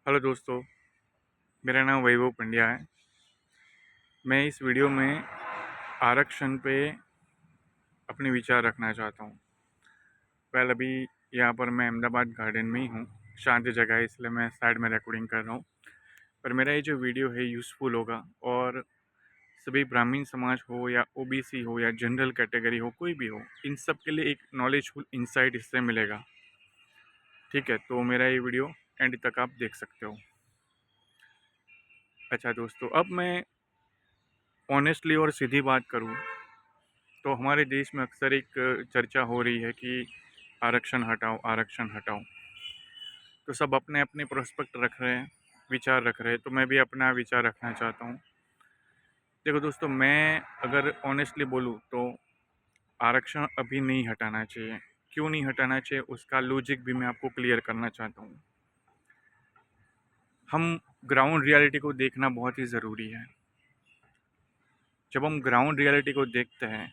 Hello दोस्तों, मेरा नाम वैभव पंड्या है। मैं इस वीडियो में आरक्षण पे अपने विचार रखना चाहता हूँ। अभी यहाँ पर मैं अहमदाबाद गार्डन में ही हूँ। शांत जगह है, इसलिए मैं साइड में रिकॉर्डिंग कर रहा हूँ। पर मेरा ये जो वीडियो है यूज़फुल होगा, और सभी ब्राह्मण समाज हो या ओबीसी हो या जनरल कैटेगरी हो, कोई भी हो, इन सब के लिए एक नॉलेजफुल इंसाइट इससे मिलेगा। ठीक है, तो मेरा ये वीडियो एंड तक आप देख सकते हो। अच्छा दोस्तों, अब मैं ऑनेस्टली और सीधी बात करूँ तो हमारे देश में अक्सर एक चर्चा हो रही है कि आरक्षण हटाओ, आरक्षण हटाओ। तो सब अपने अपने प्रोस्पेक्ट रख रहे हैं, विचार रख रहे हैं, तो मैं भी अपना विचार रखना चाहता हूँ। देखो दोस्तों, मैं अगर ऑनेस्टली बोलूँ तो आरक्षण अभी नहीं हटाना चाहिए। क्यों नहीं हटाना चाहिए, उसका लॉजिक भी मैं आपको क्लियर करना चाहता हूँ। हम ग्राउंड रियलिटी को देखना बहुत ही ज़रूरी है। जब हम ग्राउंड रियलिटी को देखते हैं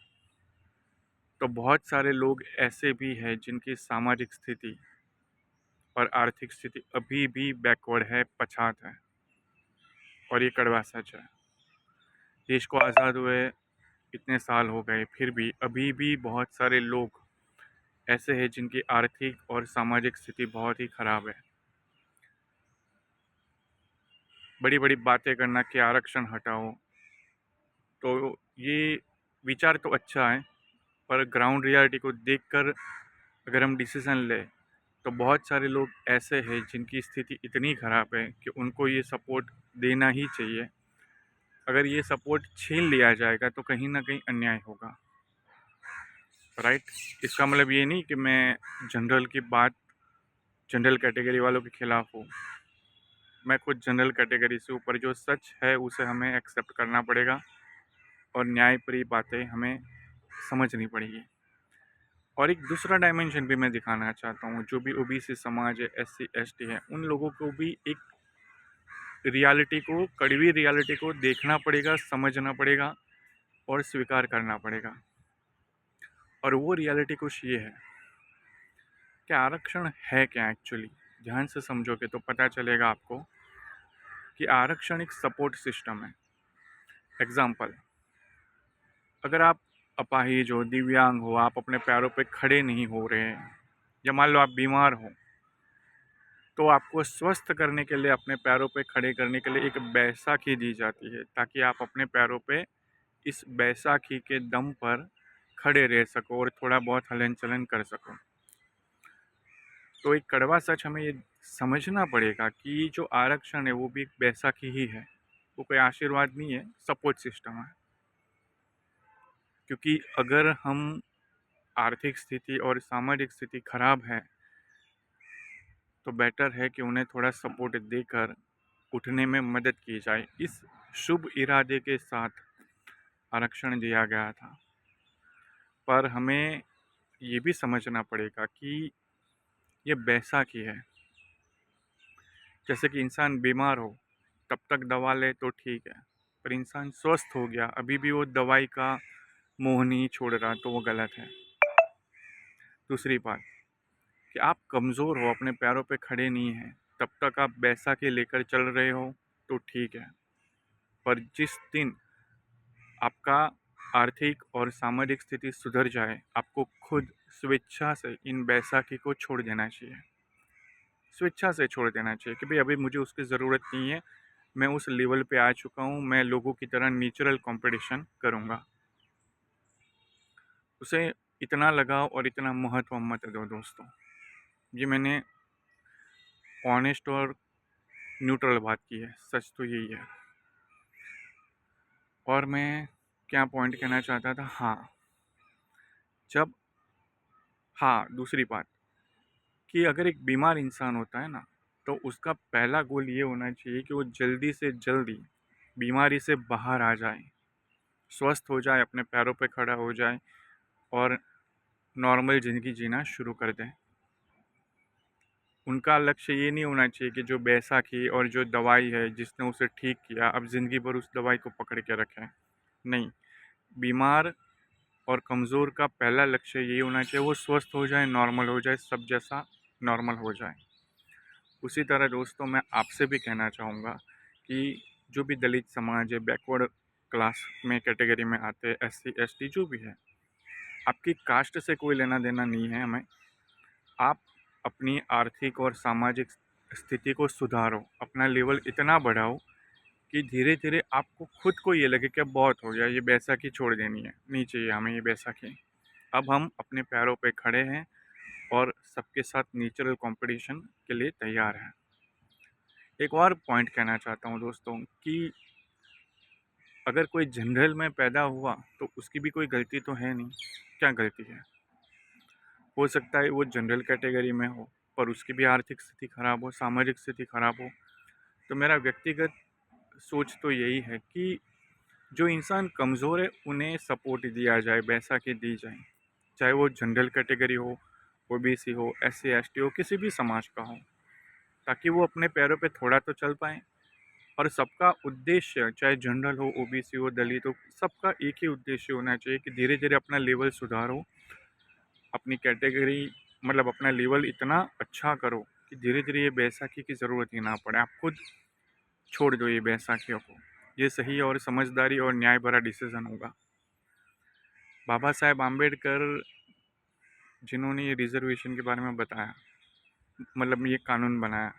तो बहुत सारे लोग ऐसे भी हैं जिनकी सामाजिक स्थिति और आर्थिक स्थिति अभी भी बैकवर्ड है, पछात है। और ये कड़वा सच है। देश को आज़ाद हुए इतने साल हो गए, फिर भी अभी भी बहुत सारे लोग ऐसे हैं जिनकी आर्थिक और सामाजिक स्थिति बहुत ही ख़राब है। बड़ी बड़ी बातें करना कि आरक्षण हटाओ, तो ये विचार तो अच्छा है, पर ग्राउंड रियलिटी को देखकर अगर हम डिसीज़न लें तो बहुत सारे लोग ऐसे हैं जिनकी स्थिति इतनी ख़राब है कि उनको ये सपोर्ट देना ही चाहिए। अगर ये सपोर्ट छीन लिया जाएगा तो कहीं ना कहीं अन्याय होगा, राइट। इसका मतलब ये नहीं कि मैं जनरल कैटेगरी वालों के खिलाफ हूँ। मैं खुद जनरल कैटेगरी से ऊपर, जो सच है उसे हमें एक्सेप्ट करना पड़ेगा और न्यायप्रिय बातें हमें समझनी पड़ेगी। और एक दूसरा डायमेंशन भी मैं दिखाना चाहता हूँ। जो भी ओबीसी समाज है, एससी एसटी है, उन लोगों को भी एक कड़वी रियलिटी को देखना पड़ेगा, समझना पड़ेगा और स्वीकार करना पड़ेगा। और वो रियलिटी कुछ ये है कि आरक्षण है क्या एक्चुअली। ध्यान से समझोगे तो पता चलेगा आपको कि आरक्षण एक सपोर्ट सिस्टम है। एग्जाम्पल, अगर आप अपाहिज हो, दिव्यांग हो, आप अपने पैरों पे खड़े नहीं हो रहे हैं, या मान लो आप बीमार हो, तो आपको स्वस्थ करने के लिए, अपने पैरों पे खड़े करने के लिए एक बैसाखी दी जाती है, ताकि आप अपने पैरों पे इस बैसाखी के दम पर खड़े रह सको और थोड़ा बहुत हलन चलन कर सको। तो एक कड़वा सच हमें ये समझना पड़ेगा कि जो आरक्षण है वो भी एक बैसाखी ही है। वो कोई आशीर्वाद नहीं है, सपोर्ट सिस्टम है। क्योंकि अगर हम आर्थिक स्थिति और सामाजिक स्थिति खराब है तो बेटर है कि उन्हें थोड़ा सपोर्ट देकर उठने में मदद की जाए। इस शुभ इरादे के साथ आरक्षण दिया गया था। पर हमें ये भी समझना पड़ेगा कि ये बैसाखी है। जैसे कि इंसान बीमार हो तब तक दवा ले तो ठीक है, पर इंसान स्वस्थ हो गया, अभी भी वो दवाई का मोह नहीं छोड़ रहा, तो वो गलत है। दूसरी बात कि आप कमज़ोर हो, अपने पैरों पे खड़े नहीं हैं, तब तक आप बैसाखी लेकर चल रहे हो तो ठीक है। पर जिस दिन आपका आर्थिक और सामाजिक स्थिति सुधर जाए, आपको खुद स्वेच्छा से इन बैसाखी को छोड़ देना चाहिए। स्वेच्छा से छोड़ देना चाहिए कि भाई अभी मुझे उसकी ज़रूरत नहीं है, मैं उस लेवल पे आ चुका हूँ, मैं लोगों की तरह नेचुरल कंपटीशन करूँगा। उसे इतना लगाव और इतना महत्व मत दो दोस्तों। ये मैंने ऑनेस्ट और न्यूट्रल बात की है, सच तो यही है। और मैं क्या पॉइंट कहना चाहता था, जब दूसरी बात कि अगर एक बीमार इंसान होता है ना, तो उसका पहला गोल ये होना चाहिए कि वो जल्दी से जल्दी बीमारी से बाहर आ जाए, स्वस्थ हो जाए, अपने पैरों पे खड़ा हो जाए और नॉर्मल ज़िंदगी जीना शुरू कर दें। उनका लक्ष्य ये नहीं होना चाहिए कि जो बैसाखी और जो दवाई है जिसने उसे ठीक किया, अब ज़िंदगी भर उस दवाई को पकड़ के रखें। नहीं, बीमार और कमज़ोर का पहला लक्ष्य यही होना चाहिए वो स्वस्थ हो जाए, नॉर्मल हो जाए, सब जैसा नॉर्मल हो जाए। उसी तरह दोस्तों मैं आपसे भी कहना चाहूँगा कि जो भी दलित समाज है, बैकवर्ड क्लास में कैटेगरी में आते हैं, एससी एसटी जो भी है, आपकी कास्ट से कोई लेना देना नहीं है हमें। आप अपनी आर्थिक और सामाजिक स्थिति को सुधारो, अपना लेवल इतना बढ़ाओ कि धीरे धीरे आपको खुद को ये लगे कि अब बहुत हो गया, ये बैसाखी छोड़ देनी है, नहीं चाहिए हमें ये बैसाखी। अब हम अपने पैरों पे खड़े हैं और सबके साथ नेचुरल कंपटीशन के लिए तैयार हैं। एक और पॉइंट कहना चाहता हूँ दोस्तों कि अगर कोई जनरल में पैदा हुआ तो उसकी भी कोई गलती तो है नहीं। क्या गलती है? हो सकता है वो जनरल कैटेगरी में हो पर उसकी भी आर्थिक स्थिति खराब हो, सामाजिक स्थिति खराब हो। तो मेरा व्यक्तिगत सोच तो यही है कि जो इंसान कमज़ोर है उन्हें सपोर्ट दिया जाए, बैसाखी दी जाए, चाहे वो जनरल कैटेगरी हो, ओबीसी हो, एससी एसटी हो, किसी भी समाज का हो, ताकि वो अपने पैरों पे थोड़ा तो चल पाएँ। और सबका उद्देश्य, चाहे जनरल हो, ओबीसी हो, दलित हो, सबका एक ही उद्देश्य होना चाहिए कि धीरे धीरे अपना लेवल सुधारो, अपनी कैटेगरी मतलब अपना लेवल इतना अच्छा करो कि धीरे धीरे ये बैसाखी की ज़रूरत ही ना पड़े। आप खुद छोड़ दो ये बैसाखियों को। ये सही और समझदारी और न्याय भरा डिसीज़न होगा। बाबा साहेब आम्बेडकर जिन्होंने ये रिज़र्वेशन के बारे में बताया, मतलब ये कानून बनाया,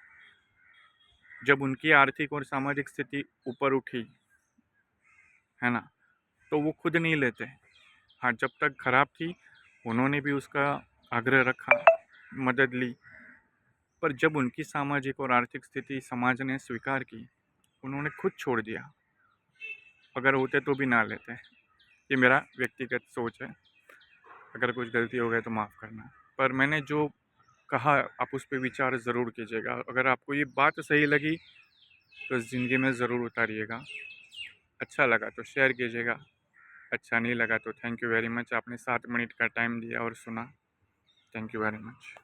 जब उनकी आर्थिक और सामाजिक स्थिति ऊपर उठी, है ना, तो वो खुद नहीं लेते। हाँ, जब तक खराब थी उन्होंने भी उसका आग्रह रखा, मदद ली, पर जब उनकी सामाजिक और आर्थिक स्थिति समाज ने स्वीकार की, उन्होंने खुद छोड़ दिया। अगर होते तो भी ना लेते। ये मेरा व्यक्तिगत सोच है। अगर कुछ गलती हो गई तो माफ़ करना। पर मैंने जो कहा आप उस पे विचार ज़रूर कीजिएगा। अगर आपको ये बात सही लगी तो ज़िंदगी में ज़रूर उतारिएगा। अच्छा लगा तो शेयर कीजिएगा, अच्छा नहीं लगा तो थैंक यू वेरी मच। आपने 7 मिनट का टाइम दिया और सुना। Thank you very much.